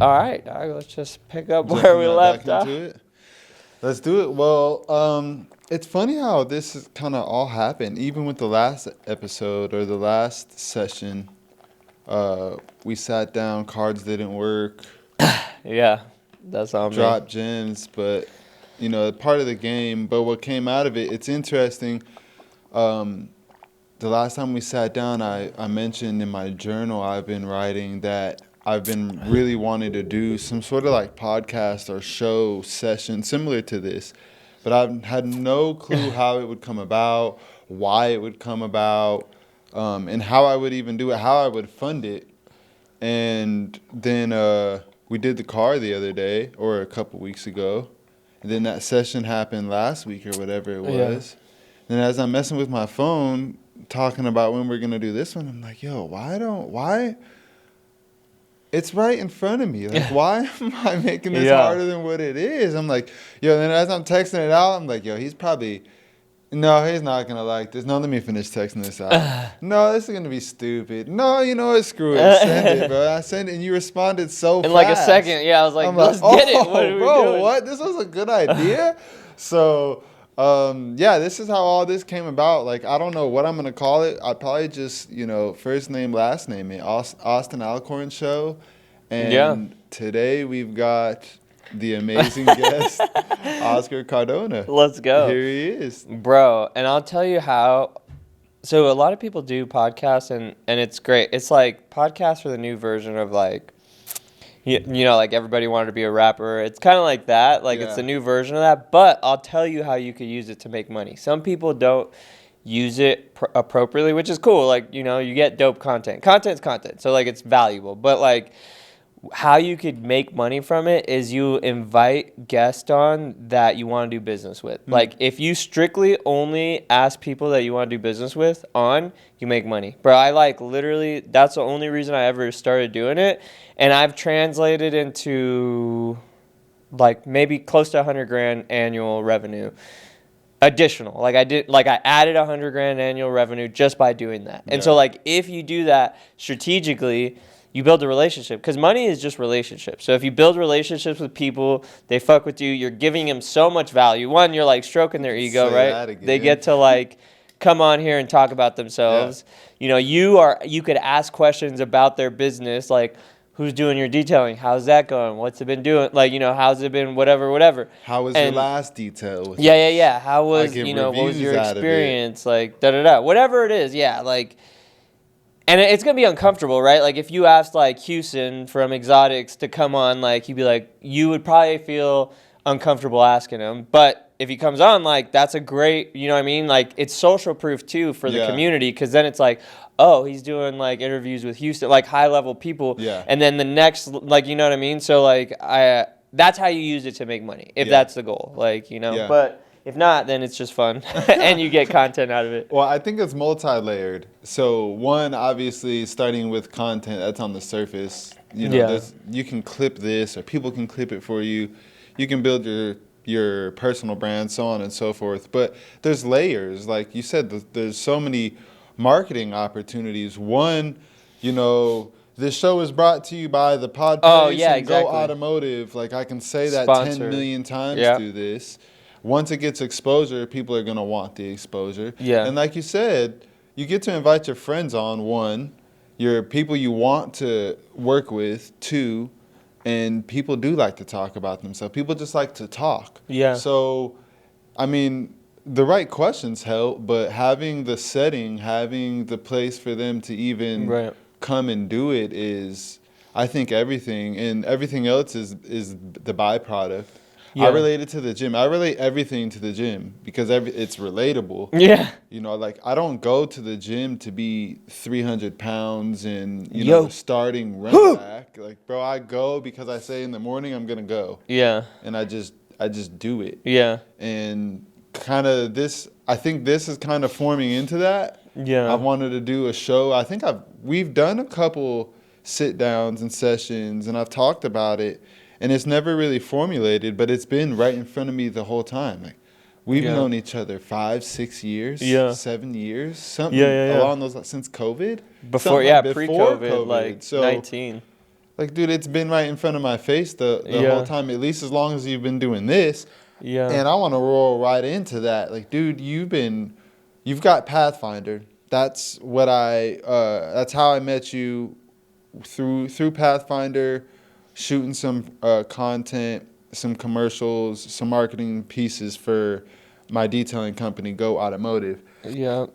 All right, let's just pick up where we left off. Let's do it. Well, it's funny how this is kind of all happened. Even with the last episode or the last session, we sat down, cards didn't work. Yeah, that's on me. Dropped gems, but part of the game. But what came out of it, it's interesting. The last time we sat down, I mentioned in my journal I've been writing that I've been really wanting to do some sort of like podcast or show session similar to this, but I've had no clue how it would come about, why it would come about, and how I would even do it, how I would fund it. And then we did the car the other day or a couple weeks ago, and then that session happened last week or whatever it was. And as I'm messing with my phone, talking about when we're going to do this one, I'm like, yo, why? It's right in front of me. Like, why am I making this harder than what it is? I'm like, yo, and then as I'm texting it out, I'm like, yo, he's not going to like this. No, let me finish texting this out. No, this is going to be stupid. No, you know what? Screw it. Send it, bro. I sent it, and you responded so fast. In like a second, I was like, let's get it. What are we doing? What? This was a good idea? So... this is how all this came about. Like, I don't know what I'm going to call it. I'd probably just, first name, last name it. Austin Alcorn Show. And today we've got the amazing guest, Oscar Cardona. Let's go. Here he is. Bro, and I'll tell you how. So a lot of people do podcasts, and it's great. It's like podcasts are the new version of like, like everybody wanted to be a rapper. It's kind of like that. Like it's a new version of that. But I'll tell you how you could use it to make money. Some people don't use it appropriately, which is cool. Like, you get dope content. Content's content. So like it's valuable. But like how you could make money from it is you invite guests on that you want to do business with. Like if you strictly only ask people that you want to do business with on, you make money. Bro, I like literally, that's the only reason I ever started doing it. And I've translated into like maybe close to $100,000 annual revenue. Additional. Like I added $100,000 annual revenue just by doing that. And so like if you do that strategically, you build a relationship, because money is just relationships. So if you build relationships with people, they fuck with you, you're giving them so much value. One, you're like stroking their ego, right? They get to like come on here and talk about themselves. Yeah. You could ask questions about their business, like who's doing your detailing? How's that going? What's it been doing? Like, how's it been? Whatever. How was your last detail? Yeah. How was, what was your experience? Like, whatever it is. Yeah. Like, and it's going to be uncomfortable, right? Like, if you asked, like, Houston from Exotics to come on, like, he'd be like, you would probably feel uncomfortable asking him. But if he comes on, like, that's a great, you know what I mean? Like, it's social proof, too, for the community. Because then it's like, oh, he's doing, like, interviews with Houston, like, high-level people. Yeah. And then the next, like, you know what I mean? So, like, that's how you use it to make money, if that's the goal. Like, Yeah. But if not, then it's just fun, and you get content out of it. Well, I think it's multi-layered. So one, obviously, starting with content that's on the surface. You can clip this, or people can clip it for you. You can build your personal brand, so on and so forth. But there's layers. Like you said, there's so many marketing opportunities. One, this show is brought to you by the Pod Place and Go Automotive. Like, I can say that 10 million times through this. Once it gets exposure, people are going to want the exposure. Yeah. And like you said, you get to invite your friends on, one, your people you want to work with, two, and people do like to talk about themselves. People just like to talk. Yeah. So, I mean, the right questions help, but having the setting, having the place for them to even come and do it is, I think, everything. And everything else is the byproduct. Yeah. I relate it to the gym. I relate everything to the gym because it's relatable. Yeah. Like, I don't go to the gym to be 300 pounds and, starting run back. Like, bro, I go because I say in the morning I'm going to go. Yeah. And I just do it. Yeah. And kind of I think this is kind of forming into that. Yeah. I wanted to do a show. I think we've done a couple sit downs and sessions, and I've talked about it. And it's never really formulated, but it's been right in front of me the whole time. Like, we've known each other 5, 6 years, 7 years, something along those lines, since COVID. Pre-COVID, like so, 19. Like, dude, it's been right in front of my face the whole time, at least as long as you've been doing this. Yeah. And I want to roll right into that. Like, dude, you've got Pathfinder. That's that's how I met you through Pathfinder, shooting some content, some commercials, some marketing pieces for my detailing company, Go Automotive. Yeah.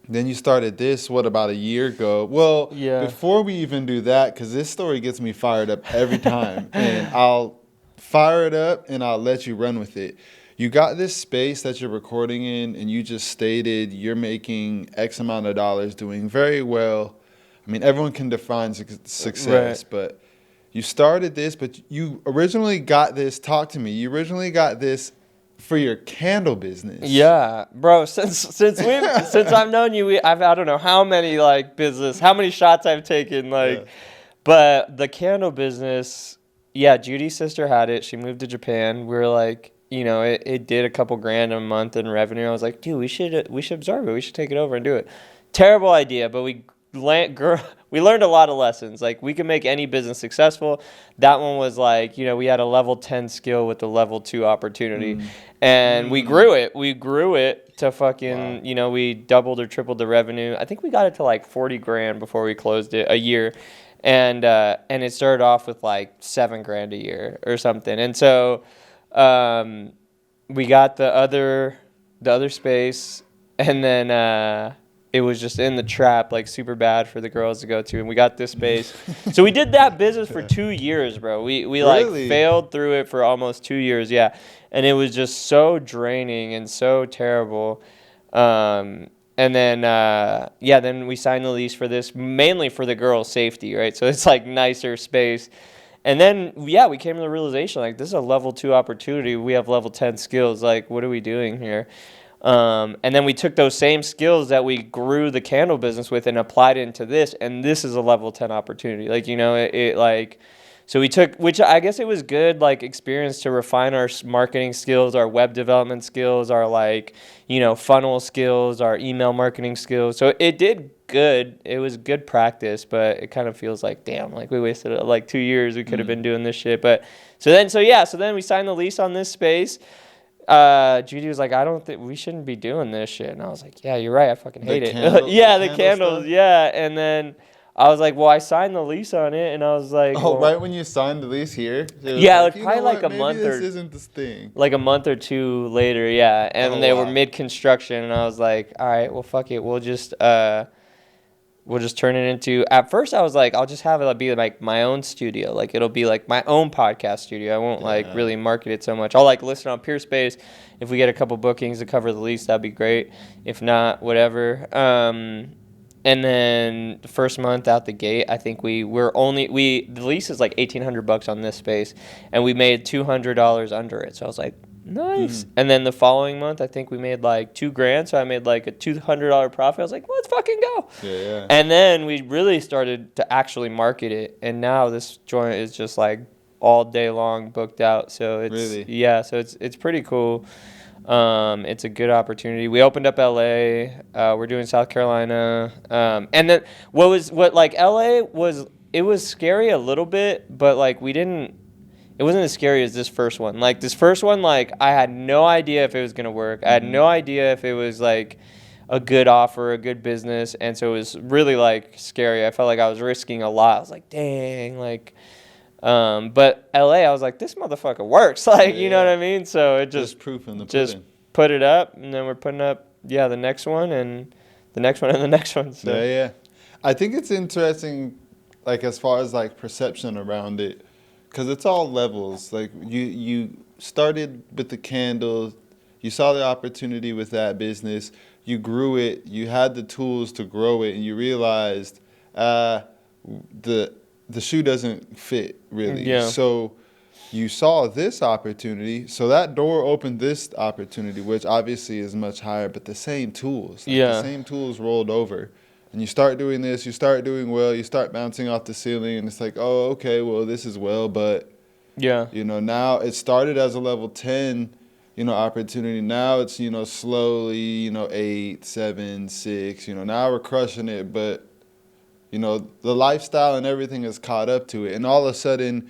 Then you started this, about a year ago? Well, Yeah. before we even do that, because this story gets me fired up every time, and I'll fire it up and I'll let you run with it. You got this space that you're recording in, and you just stated you're making X amount of dollars, doing very well. I mean, everyone can define success, Right. but you started this, but you originally got this. Talk to me. You originally got this for your candle business. Yeah, bro. Since I've known you, I don't know how many how many shots I've taken, but the candle business, yeah. Judy's sister had it. She moved to Japan. We were like, it did a couple grand a month in revenue. I was like, dude, we should absorb it. We should take it over and do it. Terrible idea, but we learned a lot of lessons. Like, we can make any business successful. That one was like, we had a level 10 skill with a level 2 opportunity. And we grew it. We grew it to fucking, we doubled or tripled the revenue. I think we got it to like 40 grand before we closed it a year. And it started off with like 7 grand a year or something. And so we got the other space, and then it was just in the trap, like super bad for the girls to go to, and we got this space. So we did that business for 2 years, bro. We Really? like failed through it for almost 2 years, yeah. And it was just so draining and so terrible. And then then we signed the lease for this, mainly for the girls' safety, right? So it's like nicer space. And then, we came to the realization, like, this is a level 2 opportunity. We have level 10 skills. Like, what are we doing here? And then we took those same skills that we grew the candle business with and applied it into this. And this is a level 10 opportunity. Like, so we took, which I guess it was good, like, experience to refine our marketing skills, our web development skills, our, funnel skills, our email marketing skills. So it did good. It was good practice, but it kind of feels like, damn, like, we wasted, 2 years. We could have been doing this shit. But so then we signed the lease on this space. Judy was like, I don't think we shouldn't be doing this shit. And I was like, yeah, you're right. I fucking hate it. The candles. Stuff? Yeah. And then I was like, well, I signed the lease on it, and I was like, right when you signed the lease here? Probably like a month this isn't this thing. Like a month or two later, yeah. And they were mid-construction, and I was like, all right, well, fuck it. We'll just turn it into, at first I was like, I'll just have it be like my own studio. Like, it'll be like my own podcast studio. I won't really market it so much. I'll list it on PeerSpace. If we get a couple bookings to cover the lease, that'd be great. If not, whatever. And then the first month out the gate, I think the lease is like $1,800 on this space, and we made $200 under it. So I was like, nice. And then the following month, I think we made like $2 grand. So I made like a $200 profit. I was like, let's fucking go. Yeah. And then we really started to actually market it. And now this joint is just like all day long booked out. So it's, so it's pretty cool. It's a good opportunity. We opened up LA. We're doing South Carolina. And then LA was, it was scary a little bit, but like it wasn't as scary as this first one. Like, this first one, like, I had no idea if it was going to work. I had no idea if it was, like, a good offer, a good business. And so it was really, like, scary. I felt like I was risking a lot. I was like, dang, like, but LA, I was like, this motherfucker works. Like, you know what I mean? So it just proof in the pudding. Put it up, and then we're putting up, the next one, and the next one, and the next one. So. Yeah. I think it's interesting, like, as far as, like, perception around it. Because it's all levels. Like, you started with the candles, you saw the opportunity with that business, you grew it, you had the tools to grow it, and you realized the shoe doesn't fit, really. Yeah. So you saw this opportunity, so that door opened this opportunity, which obviously is much higher, but the same tools. The same tools rolled over. And you start doing this, you start doing well, you start bouncing off the ceiling, and it's like, oh, okay, well, this is well, but, now it started as a level 10, opportunity. Now it's, slowly, 8, 7, 6, now we're crushing it, but You know, the lifestyle and everything is caught up to it, and all of a sudden,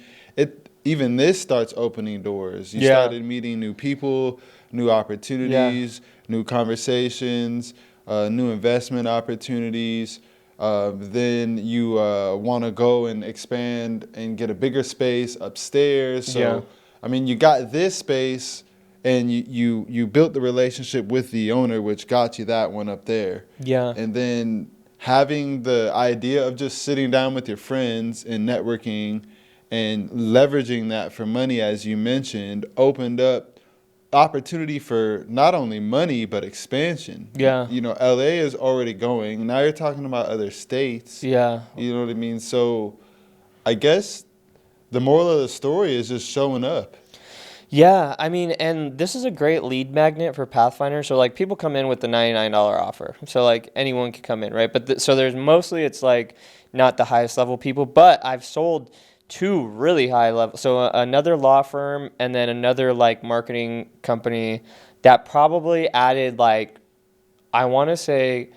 even this starts opening doors. You Yeah. started meeting new people, new Yeah. opportunities, new conversations, new investment opportunities. Then you want to go and expand and get a bigger space upstairs. Yeah. So, I mean, you got this space, and you built the relationship with the owner, which got you that one up there. Yeah. And then having the idea of just sitting down with your friends and networking and leveraging that for money, as you mentioned, opened up opportunity for not only money but expansion. Yeah. You know, LA is already going. Now you're talking about other states. Yeah. You know what I mean? So I guess the moral of the story is just showing up. Yeah, I mean, and this is a great lead magnet for Pathfinder. So like people come in with the $99 offer. So like anyone can come in, right? But so there's mostly it's like not the highest level people, but I've sold two really high level. So another law firm and then another like marketing company that probably added like I want to say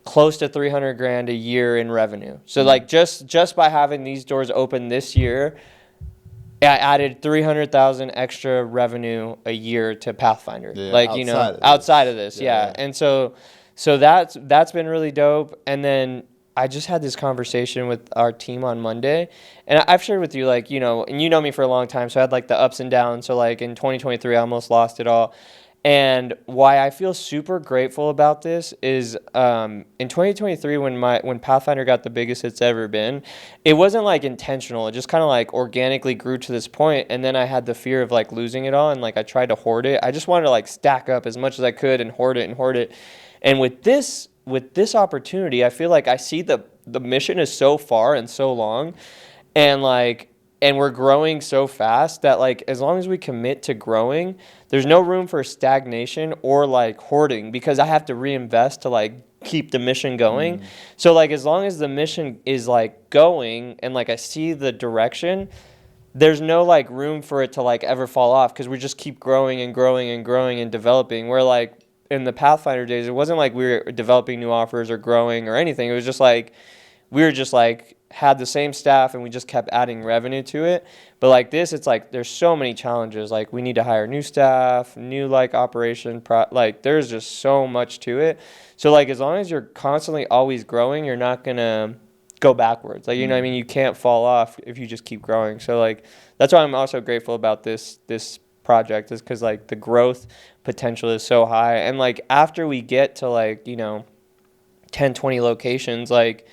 close to 300 grand a year in revenue. So like just by having these doors open this year, I added 300,000 extra revenue a year to Pathfinder. Yeah, like, you know, outside of this. Yeah. And so that's been really dope. And then I just had this conversation with our team on Monday, and I've shared with you, like, you know, and you know me for a long time, so I had like the ups and downs. So like in 2023, I almost lost it all. And why I feel super grateful about this is in 2023 when Pathfinder got the biggest it's ever been, it wasn't like intentional. It just kind of like organically grew to this point, and then I had the fear of like losing it all, and like I tried to hoard it. I just wanted to like stack up as much as I could and hoard it and hoard it. And with this opportunity, I feel like I see the mission is so far and so long, and like and we're growing so fast that like as long as we commit to growing, there's no room for stagnation or like hoarding, because I have to reinvest to like keep the mission going. So like as long as the mission is like going and like I see the direction, there's no like room for it to like ever fall off, because we just keep growing and growing and growing and developing. Where like in the Pathfinder days, it wasn't like we were developing new offers or growing or anything. It was just like we were just like had the same staff and we just kept adding revenue to it. But like this, it's like there's so many challenges. Like we need to hire new staff, new like like there's just so much to it. So like as long as you're constantly always growing, you're not gonna go backwards. Like, you know what I mean? You can't fall off if you just keep growing. So like that's why I'm also grateful about this project, is because like the growth potential is so high. And like after we get to like, you know, 10, 20 locations, like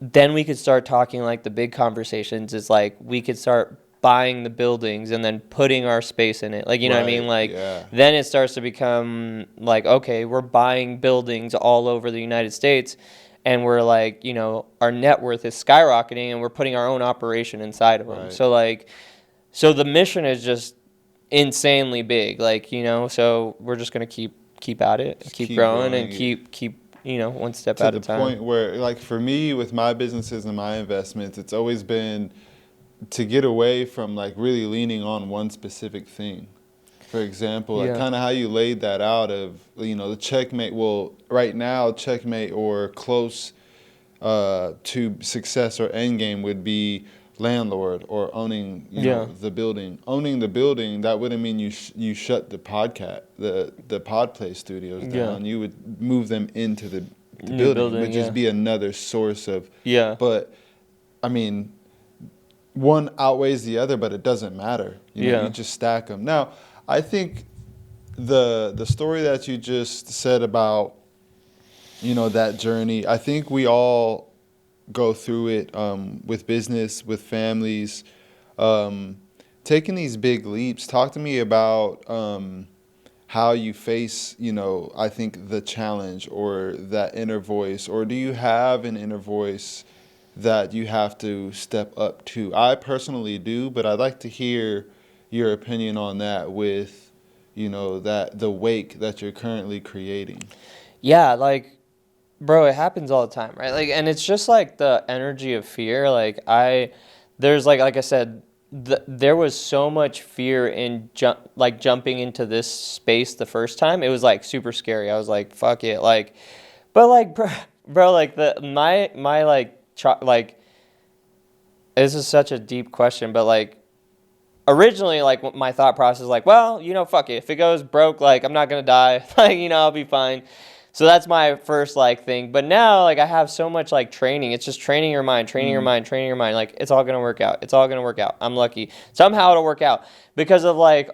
then we could start talking like the big conversations is like we could start buying the buildings and then putting our space in it. Like, you know what I mean? Like then it starts to become like, okay, we're buying buildings all over the United States, and we're like, you know, our net worth is skyrocketing and we're putting our own operation inside of them. So like, so the mission is just insanely big, like, you know, so we're just going to keep at it, keep growing and keep you know, one step at a time. To the point where, like, for me, with my businesses and my investments, it's always been to get away from, like, really leaning on one specific thing. For example, like, kind of how you laid that out of, you know, the checkmate. Well, right now, checkmate or close to success or end game would be landlord or owning, you know, the building. Owning the building, that wouldn't mean you shut the the pod play studios down. You would move them into the building. It would just be another source of but I mean, one outweighs the other, but it doesn't matter. You know, you just stack them. Now, I think the story that you just said about, you know, that journey, I think we all go through it with business, with families, taking these big leaps. Talk to me about how you face, you know, I think the challenge or that inner voice, or do you have an inner voice that you have to step up to? I personally do, but I'd like to hear your opinion on that with, you know, that the wake that you're currently creating. Yeah, like, bro, it happens all the time, right? Like, and it's just like the energy of fear. Like there's like I said, there was so much fear in jumping into this space the first time. It was like super scary. I was like, fuck it. Like, but like, bro, like my like like this is such a deep question, but like originally, like my thought process is like, well, fuck it. If it goes broke, like I'm not gonna die. Like I'll be fine. So that's my first like thing. But now like I have so much like training. It's just training your mind, training your mind, training your mind. Like it's all gonna work out. It's all gonna work out. I'm lucky. Somehow it'll work out because of like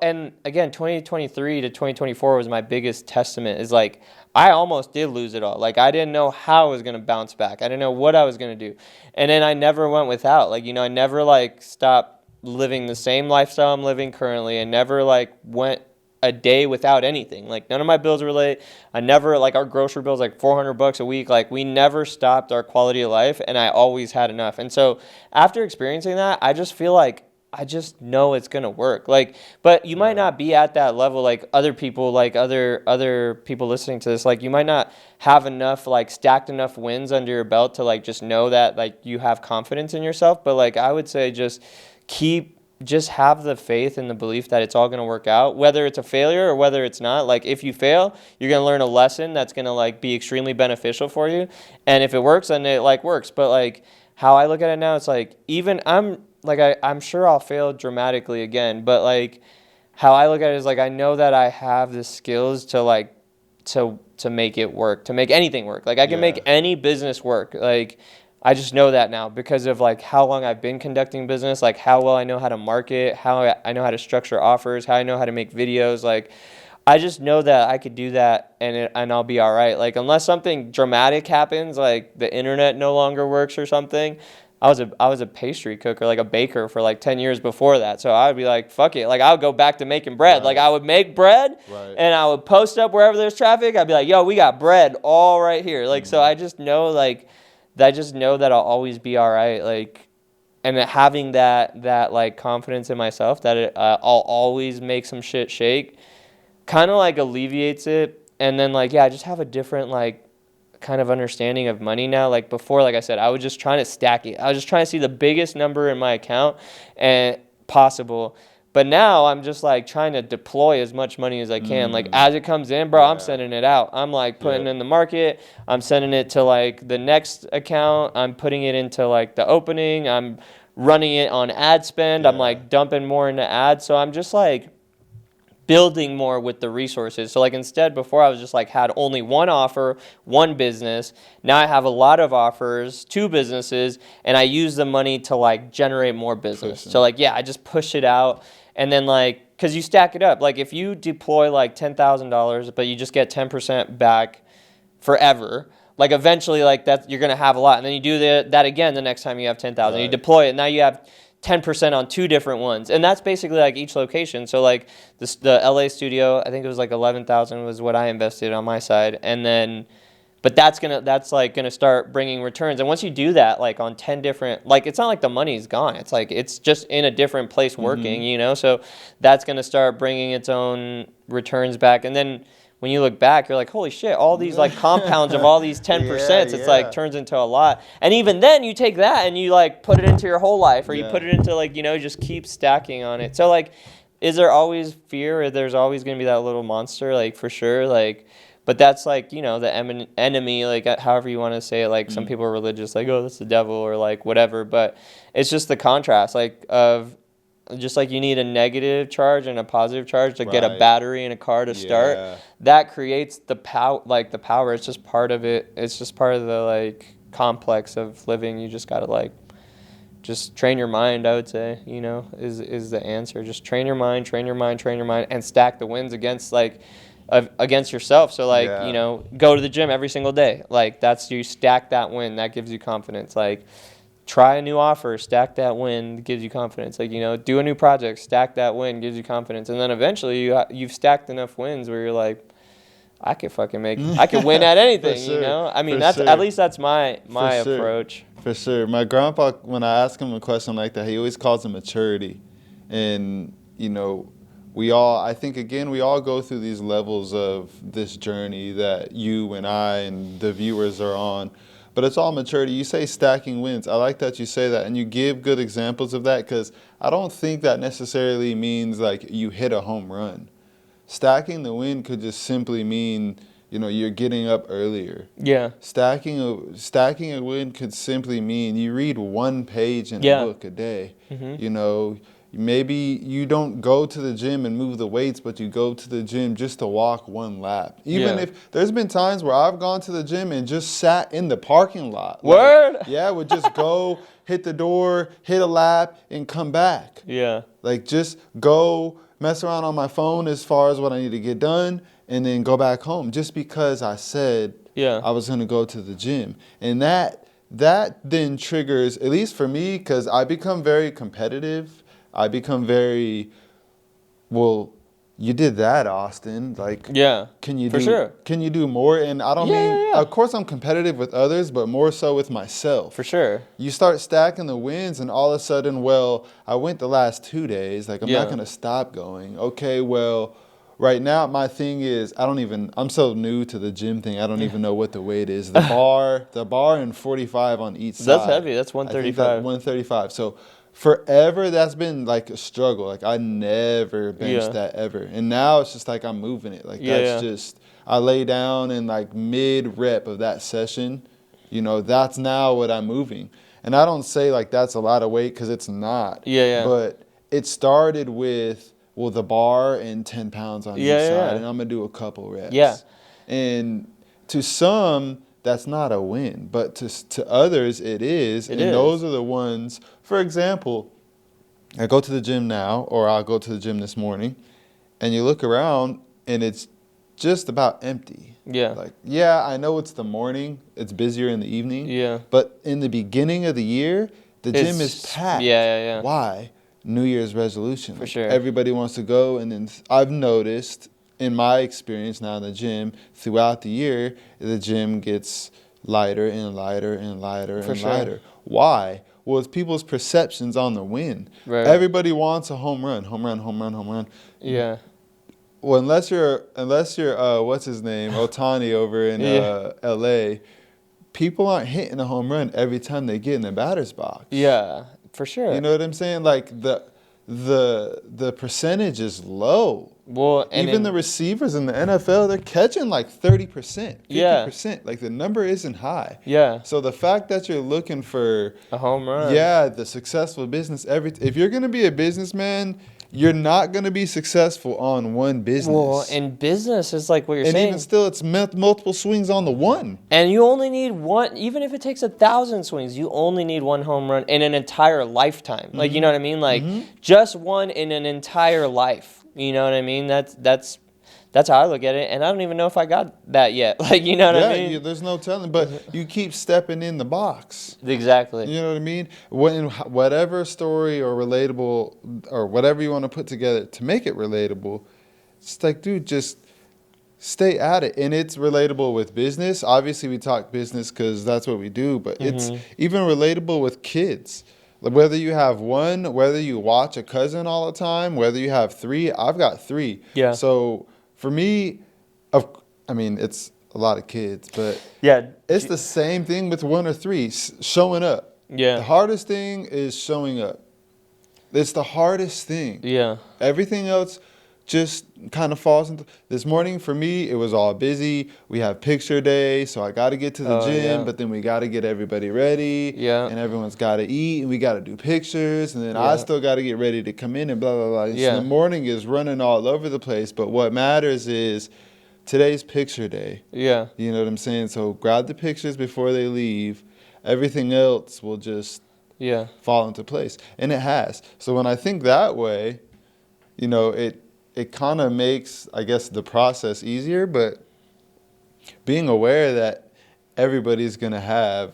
and again, 2023 to 2024 was my biggest testament. Is like I almost did lose it all. Like I didn't know how I was gonna bounce back. I didn't know what I was gonna do, and then I never went without. Like I never like stopped living the same lifestyle I'm living currently, and never like went a day without anything. Like none of my bills were late. I never like our grocery bills like $400 a week. Like we never stopped our quality of life, and I always had enough. And so after experiencing that, I just feel like I just know it's gonna work. Like, but you might not be at that level. Like other people, like other people listening to this, like you might not have enough, like stacked enough wins under your belt to like just know that like you have confidence in yourself. But like I would say just have the faith and the belief that it's all going to work out, whether it's a failure or whether it's not. Like if you fail, you're going to learn a lesson that's going to like be extremely beneficial for you. And if it works, then it like works. But like how I look at it now, it's like even I'm sure I'll fail dramatically again, but like how I look at it is like I know that I have the skills to like to make it work, to make anything work. Like I can make any business work. Like I just know that now because of like how long I've been conducting business, like how well I know how to market, how I know how to structure offers, how I know how to make videos. Like I just know that I could do that and I'll be all right. Like unless something dramatic happens, like the internet no longer works or something. I was a pastry cooker, like a baker for like 10 years before that. So I would be like, fuck it. Like I would go back to making bread. Like I would make bread and I would post up wherever there's traffic. I'd be like, yo, we got bread all right here. Like, so I just know that I'll always be all right. Like, and having that like confidence in myself that I'll always make some shit shake kind of like alleviates it. And then like, yeah, I just have a different like kind of understanding of money now. Like before, like I said, I was just trying to stack it. I was just trying to see the biggest number in my account and possible. But now I'm just like trying to deploy as much money as I can. Like as it comes in, bro, I'm sending it out. I'm like putting it in the market. I'm sending it to like the next account. I'm putting it into like the opening. I'm running it on ad spend. I'm like dumping more into ads. So I'm just like building more with the resources. So like instead before I was just like had only one offer, one business. Now I have a lot of offers, two businesses, and I use the money to like generate more business. So like, yeah, I just push it out. And then like, cause you stack it up. Like if you deploy like $10,000, but you just get 10% back forever, like eventually like that, you're going to have a lot. And then you do that again the next time you have 10,000, you deploy it. Now you have 10% on two different ones. And that's basically like each location. So like the LA studio, I think it was like 11,000 was what I invested on my side. And then, but that's like gonna start bringing returns. And once you do that, like on 10 different, like it's not like the money's gone. It's like, it's just in a different place working, So that's gonna start bringing its own returns back. And then when you look back, you're like, holy shit, all these like compounds of all these 10%, it's like turns into a lot. And even then you take that and you like put it into your whole life, or you put it into like, just keep stacking on it. So like, is there always fear, or there's always going to be that little monster, like for sure. Like, but that's like, the enemy, like however you want to say it. Like some people are religious, like, oh, that's the devil, or like whatever. But it's just the contrast, like of, just like you need a negative charge and a positive charge to get a battery in a car to start. That creates the power. It's just part of it. It's just part of the like complex of living. You just gotta like just train your mind, I would say, is the answer. Just train your mind, and stack the wins against against yourself. So like, go to the gym every single day. Like you stack that win, that gives you confidence. Like try a new offer, stack that win, gives you confidence. Like, do a new project, stack that win, gives you confidence. And then eventually you've stacked enough wins where you're like, I could win at anything, I mean, at least that's my approach. For sure. My grandpa, when I ask him a question like that, he always calls it maturity. And, we all go through these levels of this journey that you and I and the viewers are on. But it's all maturity. You say stacking wins. I like that you say that. And you give good examples of that, because I don't think that necessarily means like you hit a home run. Stacking the win could just simply mean, you're getting up earlier. Yeah. Stacking a win could simply mean you read one page in a book a day. Maybe you don't go to the gym and move the weights, but you go to the gym just to walk one lap. Even if there's been times where I've gone to the gym and just sat in the parking lot. Word? Would just go, hit the door, hit a lap, and come back. Yeah. Like, just go mess around on my phone as far as what I need to get done, and then go back home just because I said I was going to go to the gym. And that then triggers, at least for me, because I become very competitive. I become very, well, you did that, Austin. Like, can you do more? And I don't mean, of course I'm competitive with others, but more so with myself. For sure. You start stacking the wins, and all of a sudden, well, I went the last 2 days. Like, I'm not going to stop going. Okay, well, right now my thing is, I'm so new to the gym thing. I don't even know what the weight is. The bar and 45 on each side. That's heavy. That's 135. 135. So forever that's been like a struggle. Like, I never benched that ever. And now it's just like I'm moving it. Like, that's just, I lay down in like mid rep of that session. That's now what I'm moving. And I don't say like that's a lot of weight, because it's not. But it started with, well, the bar and 10 pounds on each side, and I'm going to do a couple reps. And to some, that's not a win, but to others, it is. Those are the ones, for example, I go to the gym now, or I'll go to the gym this morning, and you look around, and it's just about empty. Like, I know it's the morning, it's busier in the evening, but in the beginning of the year, the gym is packed. Why? New Year's resolution. For sure. Everybody wants to go, and then I've noticed in my experience now in the gym, throughout the year, the gym gets lighter and lighter and lighter and lighter. Why? Well, it's people's perceptions on the win. Right. Everybody wants a home run, home run, home run, home run. Yeah. Well, unless you're what's his name, Otani over in L.A., people aren't hitting a home run every time they get in the batter's box. Yeah, for sure. You know what I'm saying? Like, the percentage is low. Well, and even the receivers in the NFL, they're catching like 30%, 50%. Like, the number isn't high. So the fact that you're looking for a home run, the successful business, if you're gonna be a businessman, you're not gonna be successful on one business. Well, and business is like what you're saying. And even still, it's multiple swings on the one. And you only need one, even if it takes 1,000 swings, you only need one home run in an entire lifetime. Like, you know what I mean? Like, just one in an entire life. You know what I mean? That's how I look at it, and I don't even know if I got that yet. Like, you know what I mean? There's no telling, but you keep stepping in the box. Exactly. You know what I mean? Whatever story or relatable or whatever you want to put together to make it relatable, it's like, dude, just stay at it. And it's relatable with business. Obviously, we talk business because that's what we do, but it's even relatable with kids. Whether you have one, whether you watch a cousin all the time, whether you have 3, I've got 3. So for me, it's a lot of kids, but it's the same thing with 1 or 3, showing up. The hardest thing is showing up. It's the hardest thing. Everything else just kind of falls into. This morning for me, it was all busy. We have picture day, so I got to get to the gym, but then we got to get everybody ready, and everyone's got to eat, and we got to do pictures, and then I still got to get ready to come in and blah, blah, blah. So the morning is running all over the place, but what matters is today's picture day. You know what I'm saying? So grab the pictures before they leave. Everything else will just fall into place, and it has. So when I think that way, it kind of makes, I guess, the process easier, but being aware that everybody's going to have,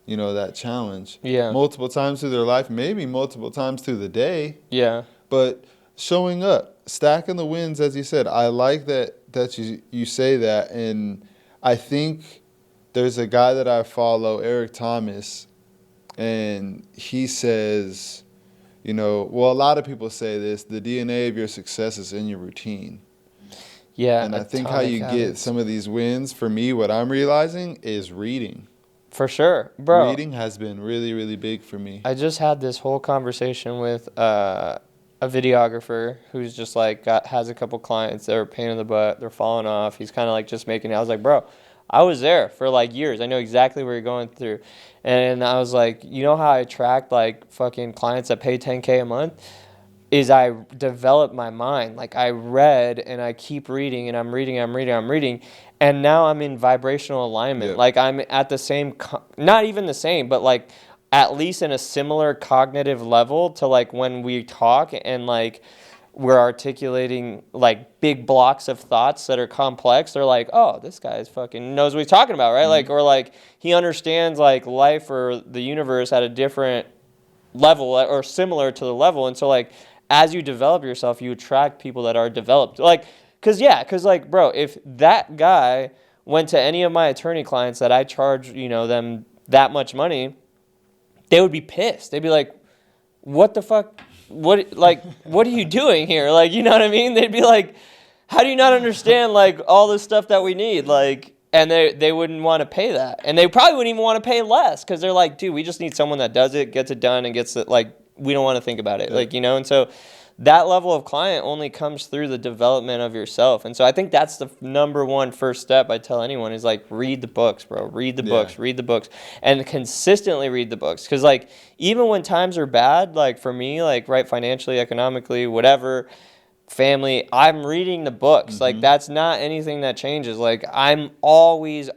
that challenge multiple times through their life, maybe multiple times through the day. But showing up, stacking the wins, as you said, I like that you say that. And I think there's a guy that I follow, Eric Thomas, and he says, a lot of people say this, the DNA of your success is in your routine. And I think how you get some of these wins, for me, what I'm realizing is reading. For sure, bro. Reading has been really, really big for me. I just had this whole conversation with a videographer who's just like has a couple clients that are a pain in the butt. They're falling off. He's kind of like just making it. I was like, bro, I was there for like years. I know exactly what you're going through. And I was like, you know how I attract like fucking clients that pay $10K a month? Is I develop my mind. Like I read and I keep reading and I'm reading. And now I'm in vibrational alignment. Yep. Like I'm at the same, not even the same, but like at least in a similar cognitive level to like when we talk and like we're articulating like big blocks of thoughts that are complex. They're like, oh, this guy is fucking knows what he's talking about, right? Mm-hmm. Like, or like he understands like life or the universe at a different level or similar to the level. And so like as you develop yourself, you attract people that are developed. Like, cause like, bro, if that guy went to any of my attorney clients that I charge, them that much money, they would be pissed. They'd be like, what the fuck? What are you doing here? Like, you know what I mean? They'd be like, how do you not understand like all this stuff that we need? Like, and they wouldn't want to pay that. And they probably wouldn't even want to pay less because they're like, dude, we just need someone that does it, gets it done, and gets it, like, we don't want to think about it. Like, and so that level of client only comes through the development of yourself. And so I think that's the number one first step I tell anyone is like, read the books, bro. Read the books, and consistently read the books. Because like, even when times are bad, like for me, like right, financially, economically, whatever, family, I'm reading the books. Mm-hmm. Like that's not anything that changes. Like I'm always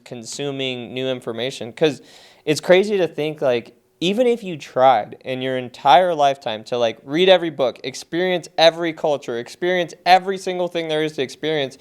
consuming new information. Because it's crazy to think like, even if you tried in your entire lifetime to like read every book, experience every culture, experience every single thing there is to experience,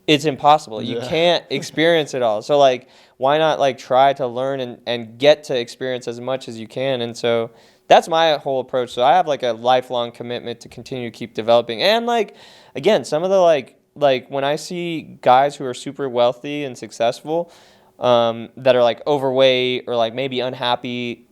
it's impossible. Yeah. You can't experience it all. So like, why not like try to learn and get to experience as much as you can? And so that's my whole approach. So I have like a lifelong commitment to continue to keep developing. And like, again, some of the like when I see guys who are super wealthy and successful, that are like overweight or like maybe unhappy,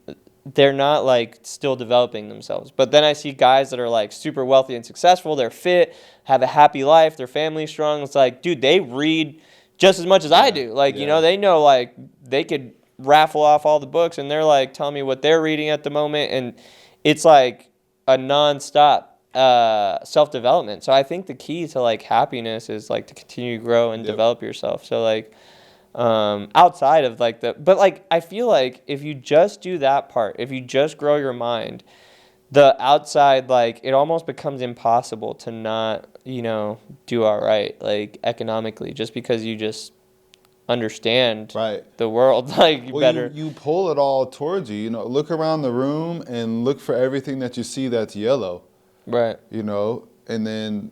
they're not like still developing themselves. But then I see guys that are like super wealthy and successful, they're fit, have a happy life, their family's strong. It's like, dude, they read just as much as I do. Like, they know like they could raffle off all the books and they're like telling me what they're reading at the moment. And it's like a nonstop self-development. So I think the key to like happiness is like to continue to grow and develop yourself. So like, outside of like but like I feel like if you just do that part, if you just grow your mind, the outside, like it almost becomes impossible to not do all right like economically, just because you just understand the world like better. You pull it all towards you. Look around the room and look for everything that you see that's yellow, right? And then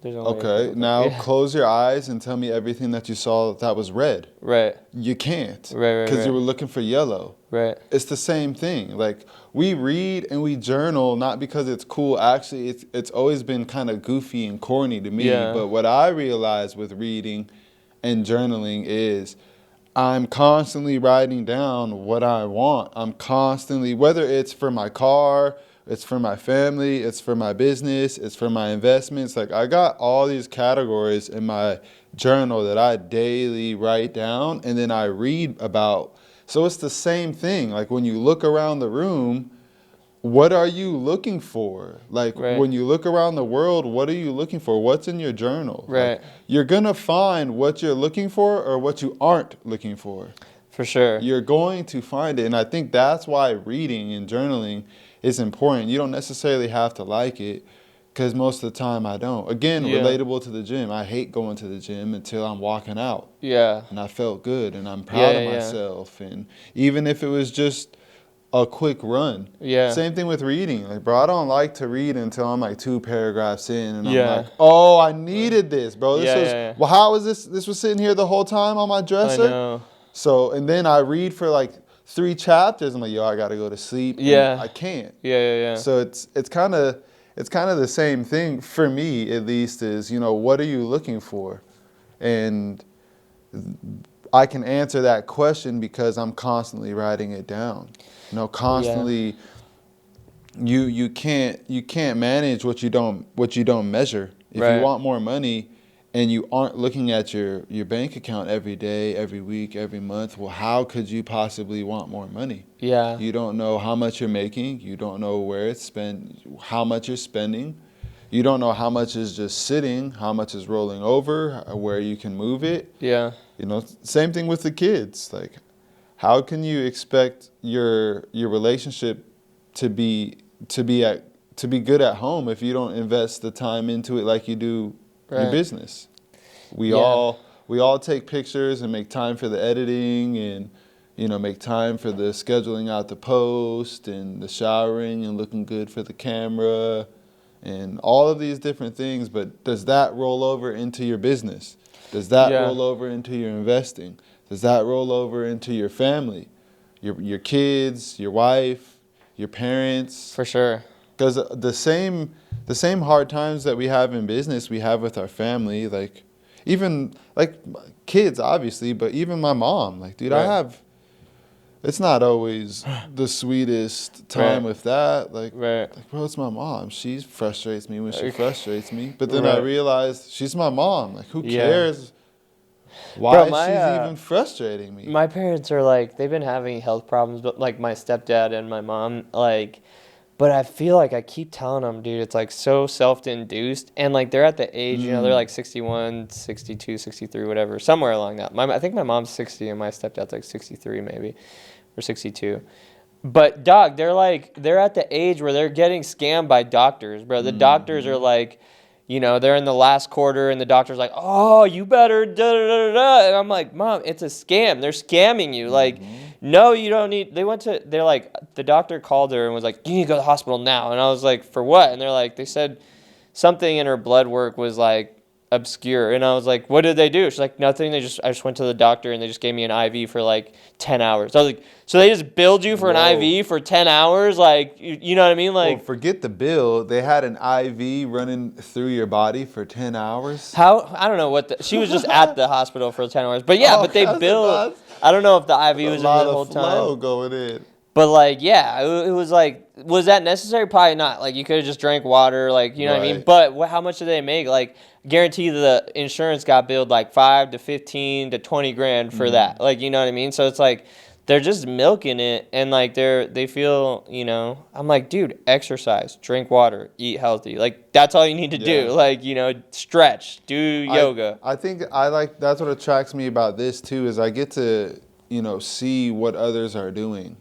okay, now close your eyes and tell me everything that you saw that was red. Right. You can't. Right. Because you were looking for yellow. Right. It's the same thing. Like, we read and we journal not because it's cool. Actually, it's always been kind of goofy and corny to me. Yeah. But what I realized with reading and journaling is I'm constantly writing down what I want. I'm constantly, whether it's for my car, it's for my family, it's for my business, it's for my investments. Like, I got all these categories in my journal that I daily write down and then I read about. So it's the same thing. Like, when you look around the room, what are you looking for? Like, when you look around the world, what are you looking for? What's in your journal? Right. Like, you're going to find what you're looking for or what you aren't looking for. For sure. You're going to find it. And I think that's why reading and journaling is important. You don't necessarily have to like it, because most of the time I don't. Again, relatable to the gym. I hate going to the gym until I'm walking out. Yeah. And I felt good and I'm proud of myself. And even if it was just a quick run. Yeah. Same thing with reading. Like, bro, I don't like to read until I'm like 2 paragraphs in and I'm like, oh, I needed this, bro. Well, how is this? This was sitting here the whole time on my dresser? I know. So, and then I read for like 3 chapters. I'm like, yo, I gotta go to sleep. Yeah. I can't. Yeah. So it's kind of the same thing for me, at least, is, what are you looking for? And I can answer that question because I'm constantly writing it down. Constantly. You can't manage what you don't measure. If you want more money, and you aren't looking at your bank account every day, every week, every month, well, how could you possibly want more money? Yeah. You don't know how much you're making. You don't know where it's spent, how much you're spending. You don't know how much is just sitting, how much is rolling over, where you can move it. Yeah. You know, same thing with the kids. Like, how can you expect your relationship to be good at home if you don't invest the time into it like you do your business? We all take pictures and make time for the editing and, you know, make time for the scheduling out the post and the showering and looking good for the camera and all of these different things. But does that roll over into your business? Does that roll over into your investing? Does that roll over into your family, your kids, your wife, your parents? For sure. Because the same hard times that we have in business, we have with our family. Like, even like kids, obviously, but even my mom. Like, dude, it's not always the sweetest time with that. Like, bro, it's my mom. She frustrates me when she frustrates me. But then I realized she's my mom. Like, who cares why she's even frustrating me? My parents are like, they've been having health problems, but like my stepdad and my mom, like, but I feel like I keep telling them, dude, it's like so self-induced. And like they're at the age, you know, they're like 61, 62, 63, whatever, somewhere along that. I think my mom's 60 and my stepdad's like 63 maybe, or 62. But dog, they're at the age where they're getting scammed by doctors, bro. The doctors are like, you know, they're in the last quarter and the doctor's like, oh, you better da-da-da-da-da. And I'm like, Mom, it's a scam. They're scamming you. Like, no, you don't need, they're like, the doctor called her and was like, you need to go to the hospital now. And I was like, for what? And they're like, they said something in her blood work was like obscure. And I was like, what did they do? She's like, nothing. I just went to the doctor and they just gave me an IV for like 10 hours. I was like, so they just billed you for an IV for 10 hours? Like, you know what I mean? Like, well, forget the bill. They had an IV running through your body for 10 hours. How? I don't know she was just at the hospital for 10 hours. But yeah, but they billed. I don't know if the IV was in the whole time. A lot of flow going in. But like, yeah, it was like, was that necessary? Probably not. Like, you could have just drank water, like, you know what I mean? But how much did they make? Like, guarantee the insurance got billed like 5 to 15 to 20 grand for that. Like, you know what I mean? So it's like, they're just milking it, and like they feel, you know, I'm like, dude, exercise, drink water, eat healthy. Like, that's all you need to do. Like, you know, stretch, do yoga. I think that's what attracts me about this too, is I get to, you know, see what others are doing.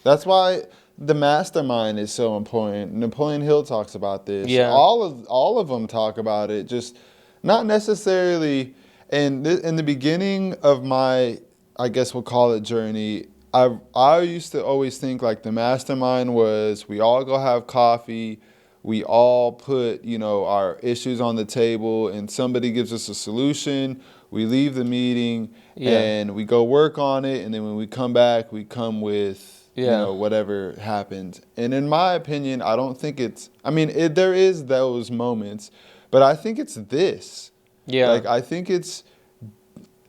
That's why the mastermind is so important. Napoleon Hill talks about this. Yeah. All of them talk about it. Just not necessarily. And in the beginning of my, I guess we'll call it, journey, I used to always think like the mastermind was we all go have coffee, we all put, you know, our issues on the table, and somebody gives us a solution. We leave the meeting and we go work on it, and then when we come back, we come with, you know, whatever happened. And in my opinion, I don't think it's, I mean, there is those moments, but I think it's this. Yeah. Like, I think it's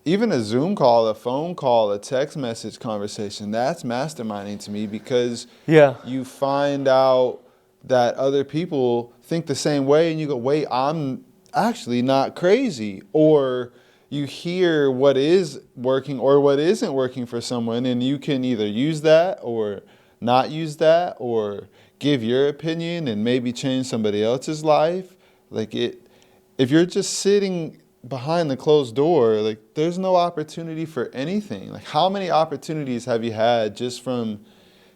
even a Zoom call, a phone call, a text message conversation. That's masterminding to me, because you find out that other people think the same way and you go, wait, I'm actually not crazy. Or you hear what is working or what isn't working for someone, and you can either use that or not use that, or give your opinion and maybe change somebody else's life. Like, if you're just sitting behind the closed door, like, there's no opportunity for anything. Like, how many opportunities have you had just from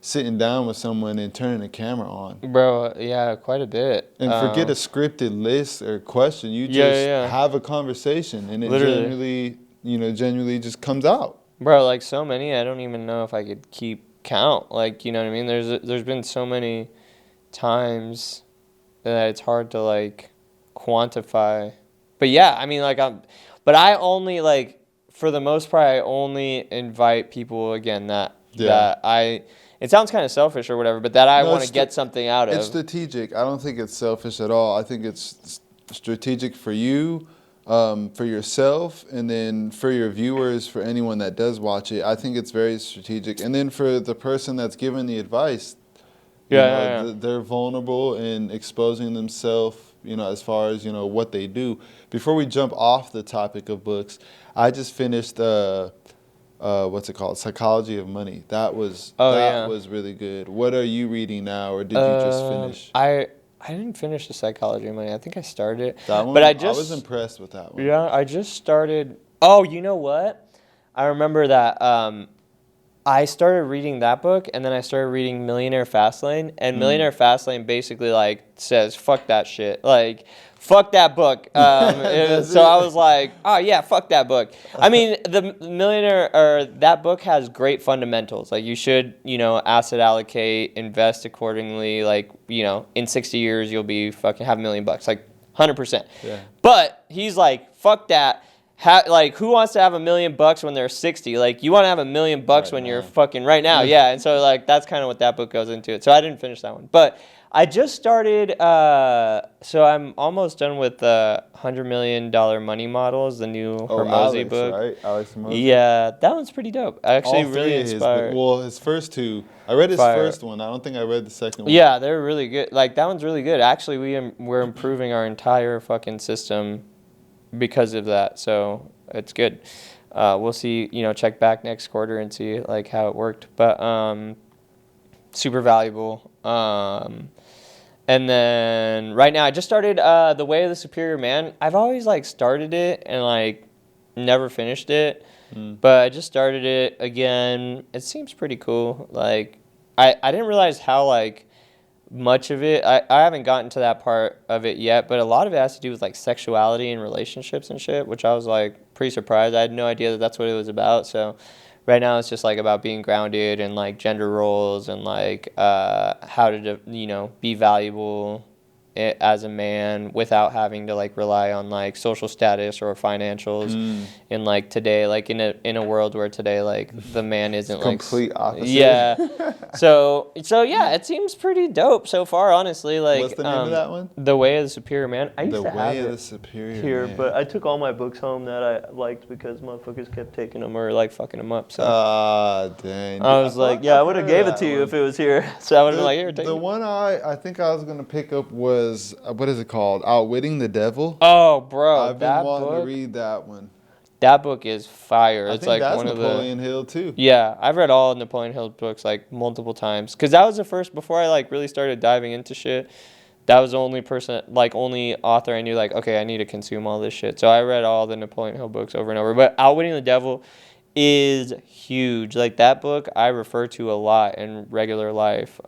sitting down with someone and turning the camera on? Bro, yeah, quite a bit. And forget a scripted list or question. You just have a conversation, and it genuinely just comes out. Bro, like, so many, I don't even know if I could keep count. Like, you know what I mean? There's been so many times that it's hard to like quantify. But yeah, I mean, like, but I only, like, for the most part, I only invite people, again, that it sounds kind of selfish or whatever, but that I want to get something out of. It's strategic. I don't think it's selfish at all. I think it's strategic for you, for yourself, and then for your viewers, for anyone that does watch it. I think it's very strategic. And then for the person that's giving the advice, they're vulnerable and exposing themselves as far as, what they do. Before we jump off the topic of books, I just finished what's it called? Psychology of Money. That was was really good. What are you reading now, or did you just finish? I didn't finish the Psychology of Money. I think I started it. That one, but I was impressed with that one. Yeah, I just started. Oh, you know what? I remember that. I started reading that book, and then I started reading Millionaire Fastlane, and Millionaire Fastlane basically like says fuck that shit, like fuck that book. So I was like, oh yeah, fuck that book. I mean, the Millionaire or that book has great fundamentals. Like you should, asset allocate, invest accordingly. Like in 60 years you'll be fucking have $1 million, like 100%. Yeah. But he's like, fuck that. Who wants to have $1 million when they're 60? Like, you want to have $1 million when you're fucking right now. Yeah. And so, that's kind of what that book goes into it. So I didn't finish that one. But I just started, so I'm almost done with the $100 Million Money Models, the new Hormozi book. Right? Alex Hormozi. Yeah, that one's pretty dope. I actually really inspired. His first two. I read his first one. I don't think I read the second one. Yeah, they're really good. Like, that one's really good. Actually, we're improving our entire fucking system because of that, so it's good. We'll see, check back next quarter and see like how it worked, but super valuable. And then right now I just started The Way of the Superior Man. I've always like started it and like never finished it, but I just started it again. It seems pretty cool. Like I didn't realize how like much of it, I haven't gotten to that part of it yet, but a lot of it has to do with like sexuality and relationships and shit, which I was like pretty surprised. I had no idea that that's what it was about. So right now it's just like about being grounded and like gender roles and like how to be valuable as a man without having to like rely on like social status or financials in like today, like in a world where today like the man isn't like complete opposite. Yeah. so yeah, it seems pretty dope so far, honestly. Like what's the name of that one? The Way of the Superior Man. I used to have Way it of the Superior here, Man. but I took all my books home that I liked because motherfuckers kept taking them or like fucking them up. So dang. I was like, yeah, I would have gave it to you if it was here. So I would have been like, here, take it. The one I think I was gonna pick up was what is it called? Outwitting the Devil. Oh, bro, I've been wanting to read that one. That book is fire. I it's think like that's one Napoleon Hill too. Yeah, I've read all Napoleon Hill books like multiple times because that was the first before I like really started diving into shit. That was the only only author I knew like, okay, I need to consume all this shit. So I read all the Napoleon Hill books over and over. But Outwitting the Devil is huge. Like that book I refer to a lot in regular life.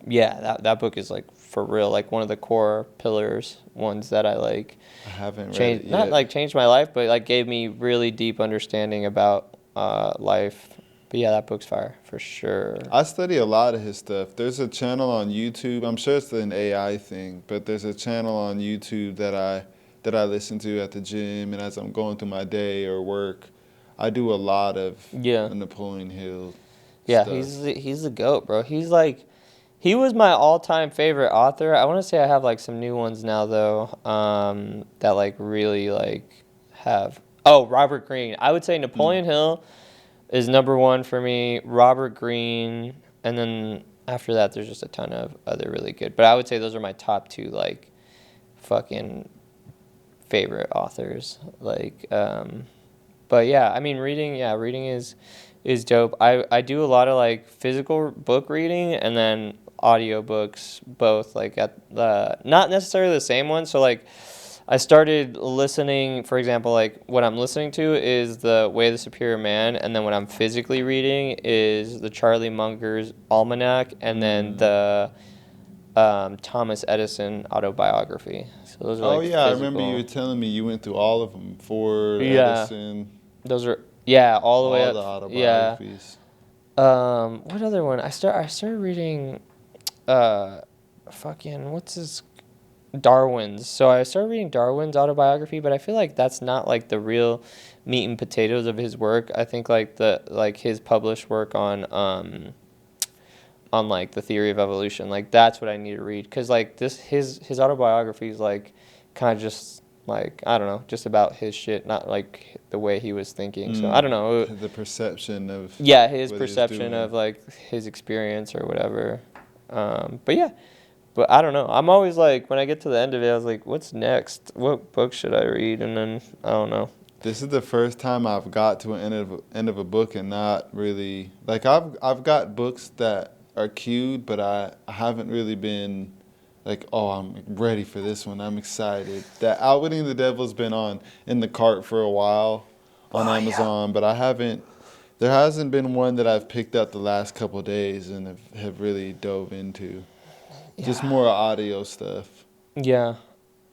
Yeah, that book is like for real, like one of the core pillars, ones that I like. I haven't read it yet. Not like changed my life, but like gave me really deep understanding about life. But yeah, that book's fire for sure. I study a lot of his stuff. There's a channel on YouTube. I'm sure it's an AI thing, but there's a channel on YouTube that I listen to at the gym and as I'm going through my day or work. I do a lot of Napoleon Hill. Yeah, stuff. he's the GOAT, bro. He was my all-time favorite author. I want to say I have like some new ones now though, that like really like have. Oh, Robert Greene. I would say Napoleon Hill is number one for me. Robert Greene, and then after that, there's just a ton of other really good. But I would say those are my top two like fucking favorite authors. Like, but yeah, I mean reading is dope. I do a lot of like physical book reading and then audiobooks, both like at the not necessarily the same one. So like I started listening, for example, like what I'm listening to is The Way of the Superior Man, and then what I'm physically reading is the Charlie Munger's Almanac, and then the Thomas Edison autobiography. So those are like I remember you were telling me you went through all of them. Ford, Edison. Those are all the way up. All the autobiographies. What other one? I started reading what's his Darwin's. So I started reading Darwin's autobiography, but I feel like that's not like the real meat and potatoes of his work. I think like his published work on like the theory of evolution, like that's what I need to read, because like his autobiography is like kind of just like, I don't know, just about his shit, not like the way he was thinking. So I don't know, the perception of his perception of like his experience or whatever. But yeah, But I don't know. I'm always like, when I get to the end of it, I was like, what's next? What book should I read? And then I don't know. This is the first time I've got to an end of a book and not really like I've got books that are queued, but I haven't really been like, oh, I'm ready for this one. I'm excited. That Outwitting the Devil's been on in the cart for a while on Amazon, but I haven't. There hasn't been one that I've picked up the last couple of days and have really dove into. Just more audio stuff. Yeah.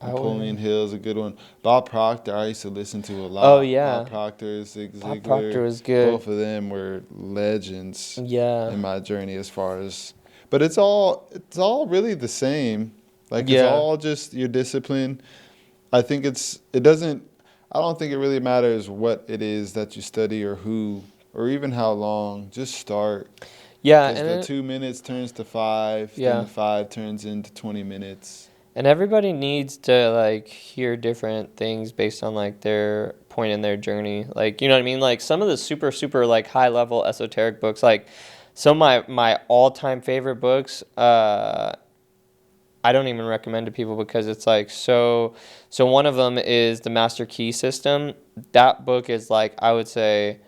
Napoleon Hill is a good one. Bob Proctor, I used to listen to a lot. Oh, yeah. Bob Proctor, Zig Ziglar. Bob Proctor was good. Both of them were legends. Yeah. In my journey as far as, but it's all really the same. Like it's all just your discipline. I think I don't think it really matters what it is that you study or who or even how long. Just start. Yeah, because the 2 minutes turns to 5. Yeah. Then the 5 turns into 20 minutes. And everybody needs to, like, hear different things based on, like, their point in their journey. Like, you know what I mean? Like, some of the super, super, like, high-level esoteric books, like, some of my all-time favorite books, I don't even recommend to people because it's, like, so one of them is The Master Key System. That book is, like, I would say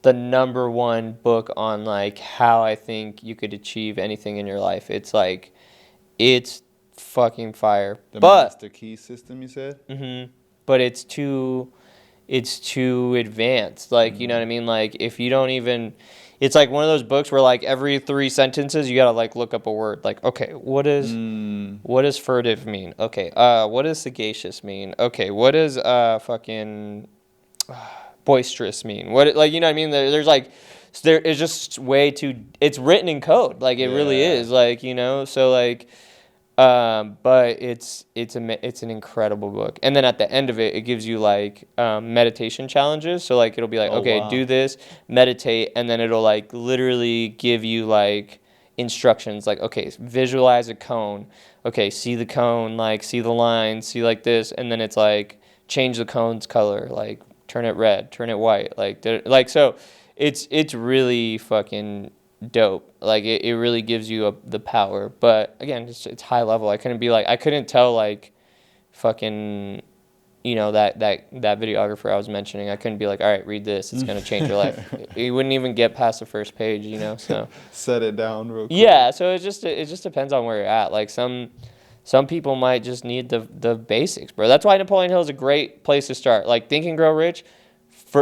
the number one book on, like, how I think you could achieve anything in your life. It's, like, it's fucking fire. The Master Key System, you said? Mm-hmm. But it's too advanced. Like, you know what I mean? Like, if you don't even, it's like one of those books where, like, every 3 sentences you gotta, like, look up a word. Like, okay, what does furtive mean? Okay, what does sagacious mean? Okay, what does fucking boisterous mean? What, like, you know what I mean? There's like, there is just way too. It's written in code. Like, it really is. Like, you know, so like. But it's an incredible book. And then at the end of it, it gives you like meditation challenges. So like it'll be like, do this, meditate, and then it'll like literally give you like instructions like, okay, visualize a cone. Okay, see the cone, like see the lines, see like this, and then it's like change the cone's color, like turn it red, turn it white, like so it's really fucking dope. Like it really gives you the power. But again, it's high level. I couldn't tell like fucking, you know, that videographer I was mentioning. I couldn't be like, all right, read this, it's gonna change your life. You wouldn't even get past the first page, you know. So set it down real quick. Yeah, so it just depends on where you're at. Like some people might just need the basics, bro. That's why Napoleon Hill is a great place to start. Like Think and Grow Rich,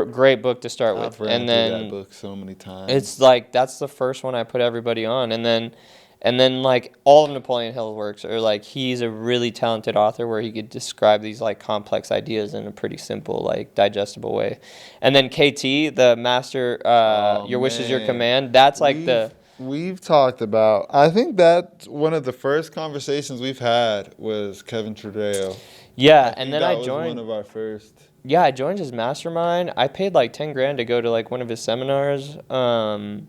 great book to start with. And then that book so many times. It's like that's the first one I put everybody on, and then like all of Napoleon Hill's works are like he's a really talented author where he could describe these like complex ideas in a pretty simple like digestible way. And then KT, the master, Your Wish is Your Command. That's like we've talked about. I think that one of the first conversations we've had was Kevin Trudeo. Yeah, and then I joined. That was one of our first. Yeah, I joined his mastermind. I paid like $10,000 to go to like one of his seminars, and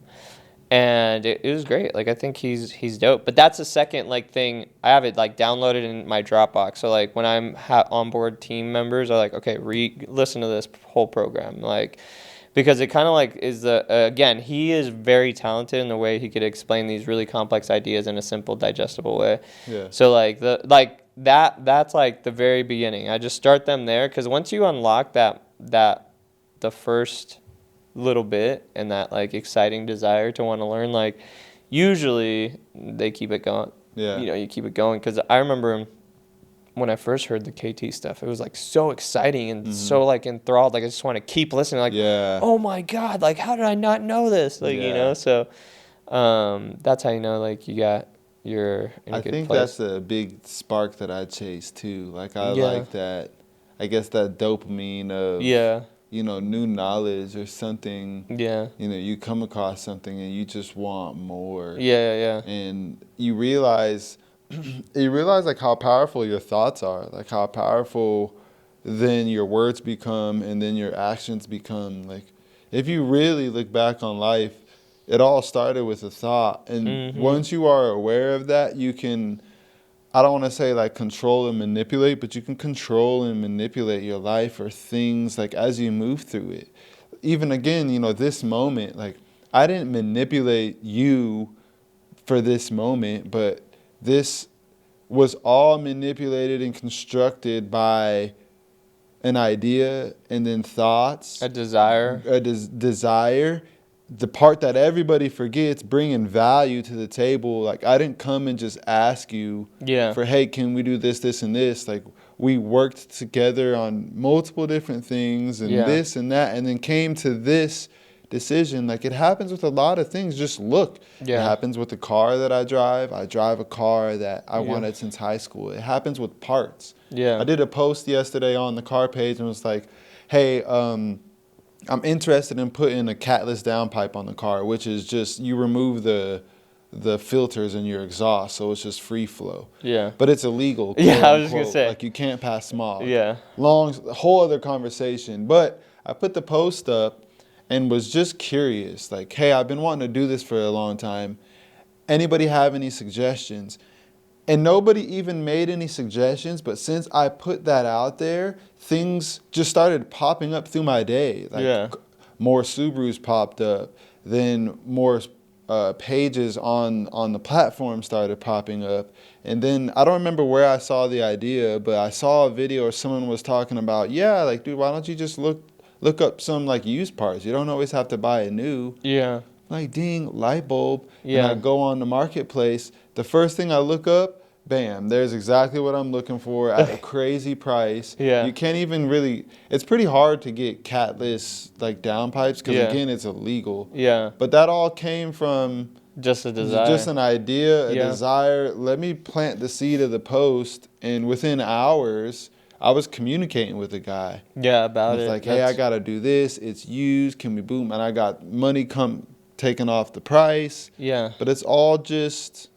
it was great. Like I think he's dope. But that's the second like thing. I have it like downloaded in my Dropbox. So like when I'm onboard team members, I like okay, listen to this whole program, like because it kind of like is again he is very talented in the way he could explain these really complex ideas in a simple digestible way. Yeah. So like that's like the very beginning. I just start them there because once you unlock the first little bit and that like exciting desire to want to learn, like usually they keep it going. Yeah. You know, you keep it going because I remember when I first heard the KT stuff, it was like so exciting and so like enthralled. Like I just want to keep listening. Like, oh my God, like how did I not know this? Like you know, so that's how you know like you got. You're in a good think place. that's a big spark that I chase too. Like I like that. I guess that dopamine of you know new knowledge or something. Yeah. You know you come across something and you just want more. Yeah. And you realize like how powerful your thoughts are. Like how powerful then your words become and then your actions become. Like if you really look back on life. It all started with a thought. And once you are aware of that, you can, I don't want to say like control and manipulate, but you can control and manipulate your life or things like as you move through it. Even again, you know, this moment, like I didn't manipulate you for this moment, but this was all manipulated and constructed by an idea and then thoughts, A desire. Desire. The part that everybody forgets, bringing value to the table. Like, I didn't come and just ask you for, hey, can we do this, this, and this? Like, we worked together on multiple different things and this and that, and then came to this decision. Like, it happens with a lot of things. Just look. It happens with the car that I drive. I drive a car that I wanted since high school. It happens with parts. I did a post yesterday on the car page and was like, hey, I'm interested in putting a catless downpipe on the car, which is just you remove the filters in your exhaust, so it's just free flow. But it's illegal. I was just gonna say, like, you can't pass smog. Whole other conversation. But I put the post up and was just curious, like, hey, I've been wanting to do this for a long time. Anybody have any suggestions? And nobody even made any suggestions, but since I put that out there, things just started popping up through my day. Like, more Subarus popped up, then more pages on the platform started popping up. And then I don't remember where I saw the idea, but I saw a video or someone was talking about, like, dude, why don't you just look up some, like, used parts? You don't always have to buy a new. Like, ding, light bulb. And I go on the marketplace. The first thing I look up, bam, there's exactly what I'm looking for at a crazy price. You can't even really, it's pretty hard to get catless, like, downpipes because, again, it's illegal. But that all came from just a desire. Just an idea, a desire. Let me plant the seed of the post. And within hours, I was communicating with the guy. About it. It's like, hey, I got to do this. It's used. Can we boom? And I got money taken off the price. But it's all just...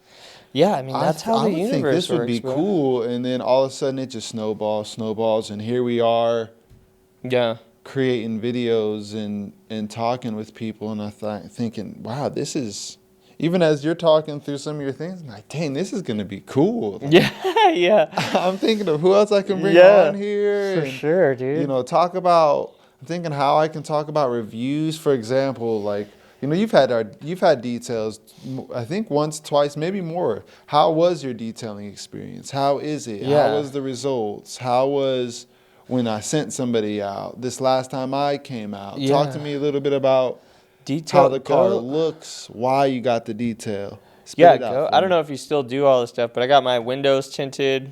I mean, that's how the universe works. I think this would be cool. And then all of a sudden it just snowballs. And here we are creating videos and talking with people. And thinking, wow, this is... Even as you're talking through some of your things, I'm like, dang, this is going to be cool. Like, I'm thinking of who else I can bring on here. For sure, dude. You know, I'm thinking how I can talk about reviews, for example, like, you know, you've had details, I think once, twice, maybe more. How was your detailing experience? How is it? How was the results? How was when I sent somebody out? This last time I came out. Talk to me a little bit about how the car looks, why you got the detail. I don't know if you still do all this stuff, but I got my windows tinted.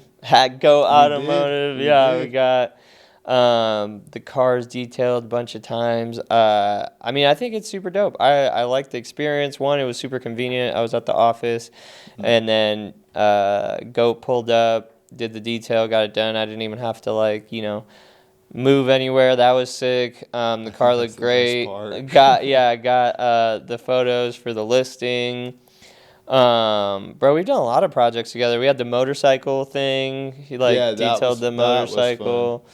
Go Automotive. We got the cars detailed a bunch of times. I mean, I think it's super dope. I like the experience. One, it was super convenient. I was at the office, and then Goat pulled up, did the detail, got it done. I didn't even have to, like, you know, move anywhere. That was sick. The car looked great. Got the photos for the listing. Bro, we've done a lot of projects together. We had the motorcycle thing. He detailed the motorcycle.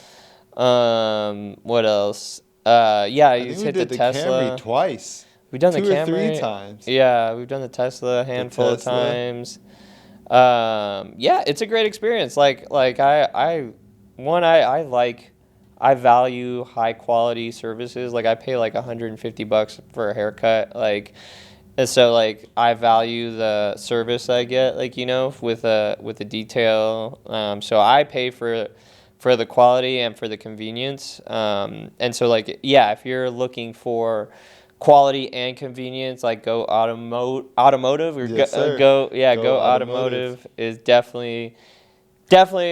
What else? You hit the Tesla Camry twice. We've done the Camry 2 or 3 times. Yeah, we've done the Tesla a handful of times. It's a great experience. I value high quality services. Like, I pay like $150 for a haircut. Like, and so, like, I value the service I get, like, you know, with the detail. So I pay for the quality and for the convenience. And so, like, if you're looking for quality and convenience, like, Go Automotive or Go Automotive is definitely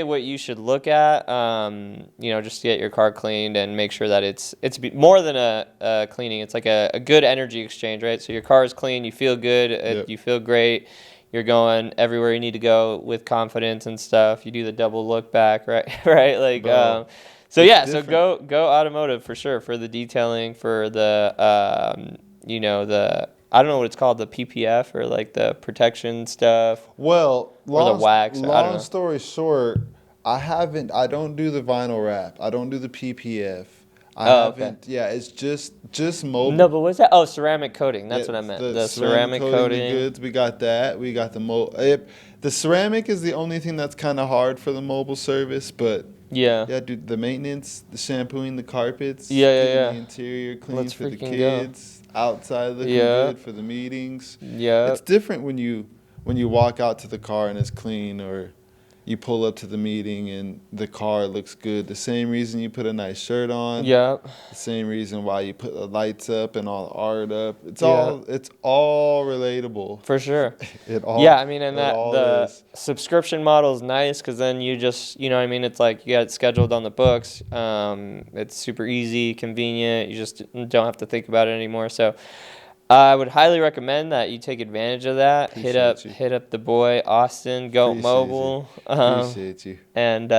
what you should look at. You know, just to get your car cleaned and make sure that it's more than a cleaning. It's like a good energy exchange, right? So your car is clean, you feel good, you feel great. You're going everywhere you need to go with confidence and stuff. You do the double look back, right? right? Like, so Go Automotive for sure, for the detailing, for the, you know, I don't know what it's called, the PPF or like the protection stuff. Well, or the wax. Long story short, I don't do the vinyl wrap. I don't do the PPF. Okay. Yeah, it's just mobile. No, but what's that? Oh, ceramic coating. That's what I meant. The ceramic coating. Goods. We got that. We got the the ceramic is the only thing that's kind of hard for the mobile service, but dude, the maintenance, the shampooing, the carpets, the interior clean for the kids, outside looking good for the meetings. It's different when you when you walk out to the car and it's clean, or you pull up to the meeting and the car looks good. The same reason you put a nice shirt on. Yeah. The same reason why you put the lights up and all the art up. It's Yeah. all relatable. For sure. Yeah, I mean, and that the subscription model is nice because then you just, you know what I mean? It's like you got it scheduled on the books. It's super easy, convenient. You just don't have to think about it anymore. So I would highly recommend that you take advantage of that. Hit up the boy Austin Goat Mobile. Appreciate you. And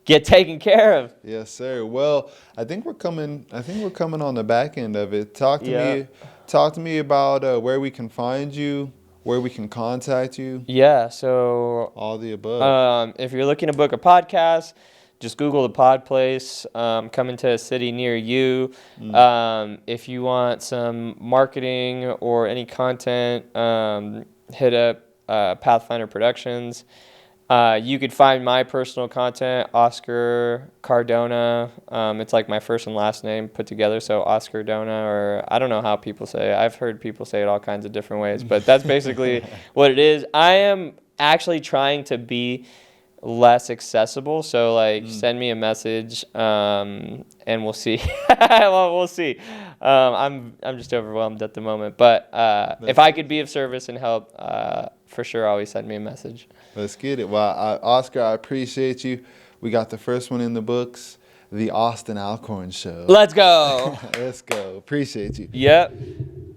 get taken care of. Yes, sir. Well, I think we're coming on the back end of it. Talk to me about where we can find you, where we can contact you. Yeah, so all the above. If you're looking to book a podcast, just Google the Pod Place, coming to a city near you. If you want some marketing or any content, hit up Pathfinder Productions. You could find my personal content, Oscar Cardona. It's like my first and last name put together, so Oscar Dona, or I don't know how people say it. I've heard people say it all kinds of different ways, but that's basically what it is. I am actually trying to be less accessible, so like send me a message and we'll see. Well, we'll see. I'm just overwhelmed at the moment, but if I could be of service and help, for sure always send me a message. Let's get it. Well, Oscar, I appreciate you. We got the first one in the books, the Austin Alcorn Show. Let's go. Let's go. Appreciate you. Yep.